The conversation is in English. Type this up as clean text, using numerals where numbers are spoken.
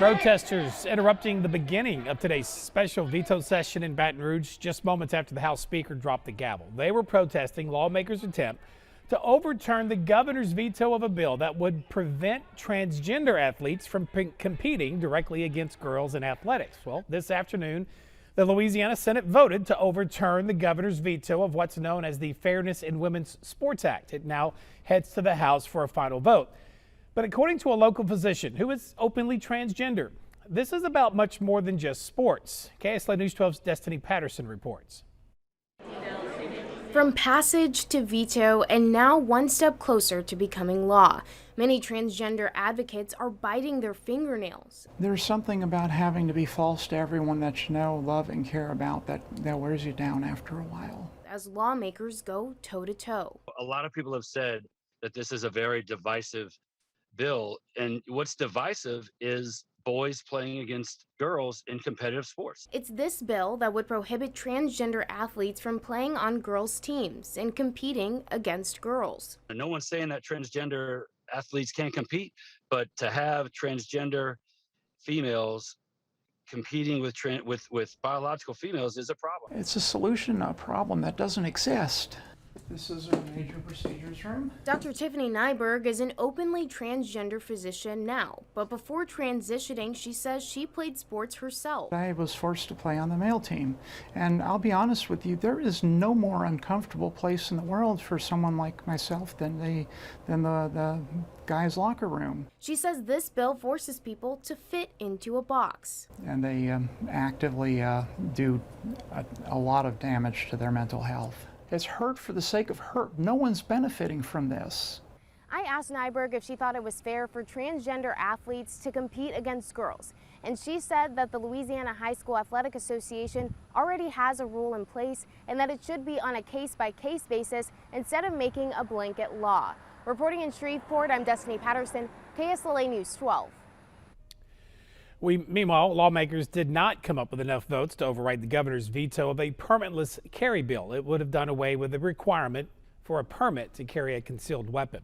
Protesters interrupting the beginning of today's special veto session in Baton Rouge just moments after the House Speaker dropped the gavel. They were protesting lawmakers' attempt to overturn the governor's veto of a bill that would prevent transgender athletes from competing directly against girls in athletics. Well, this afternoon, the Louisiana Senate voted to overturn the governor's veto of what's known as the Fairness in Women's Sports Act. It now heads to the House for a final vote. But according to a local physician who is openly transgender, this is about much more than just sports. KSLA News 12's Destiny Patterson reports. From passage to veto, and now one step closer to becoming law, many transgender advocates are biting their fingernails. There's something about having to be false to everyone that you know, love, and care about that wears you down after a while. As lawmakers go toe-to-toe. A lot of people have said that this is a very divisive bill, and what's divisive is boys playing against girls in competitive sports. It's this bill that would prohibit transgender athletes from playing on girls' teams and competing against girls. And no one's saying that transgender athletes can't compete, but to have transgender females competing with biological females is a problem. It's a solution, a problem that doesn't exist. This is a major procedures room. Dr. Tiffany Najberg is an openly transgender physician now, but before transitioning, she says she played sports herself. I was forced to play on the male team, and I'll be honest with you, there is no more uncomfortable place in the world for someone like myself than the guy's locker room. She says this bill forces people to fit into a box. And they actively do a lot of damage to their mental health. It's hurt for the sake of hurt. No one's benefiting from this. I asked Najberg if she thought it was fair for transgender athletes to compete against girls, and she said that the Louisiana High School Athletic Association already has a rule in place and that it should be on a case-by-case basis instead of making a blanket law. Reporting in Shreveport, I'm Destiny Patterson, KSLA News 12. Meanwhile, lawmakers did not come up with enough votes to override the governor's veto of a permitless carry bill. It would have done away with the requirement for a permit to carry a concealed weapon.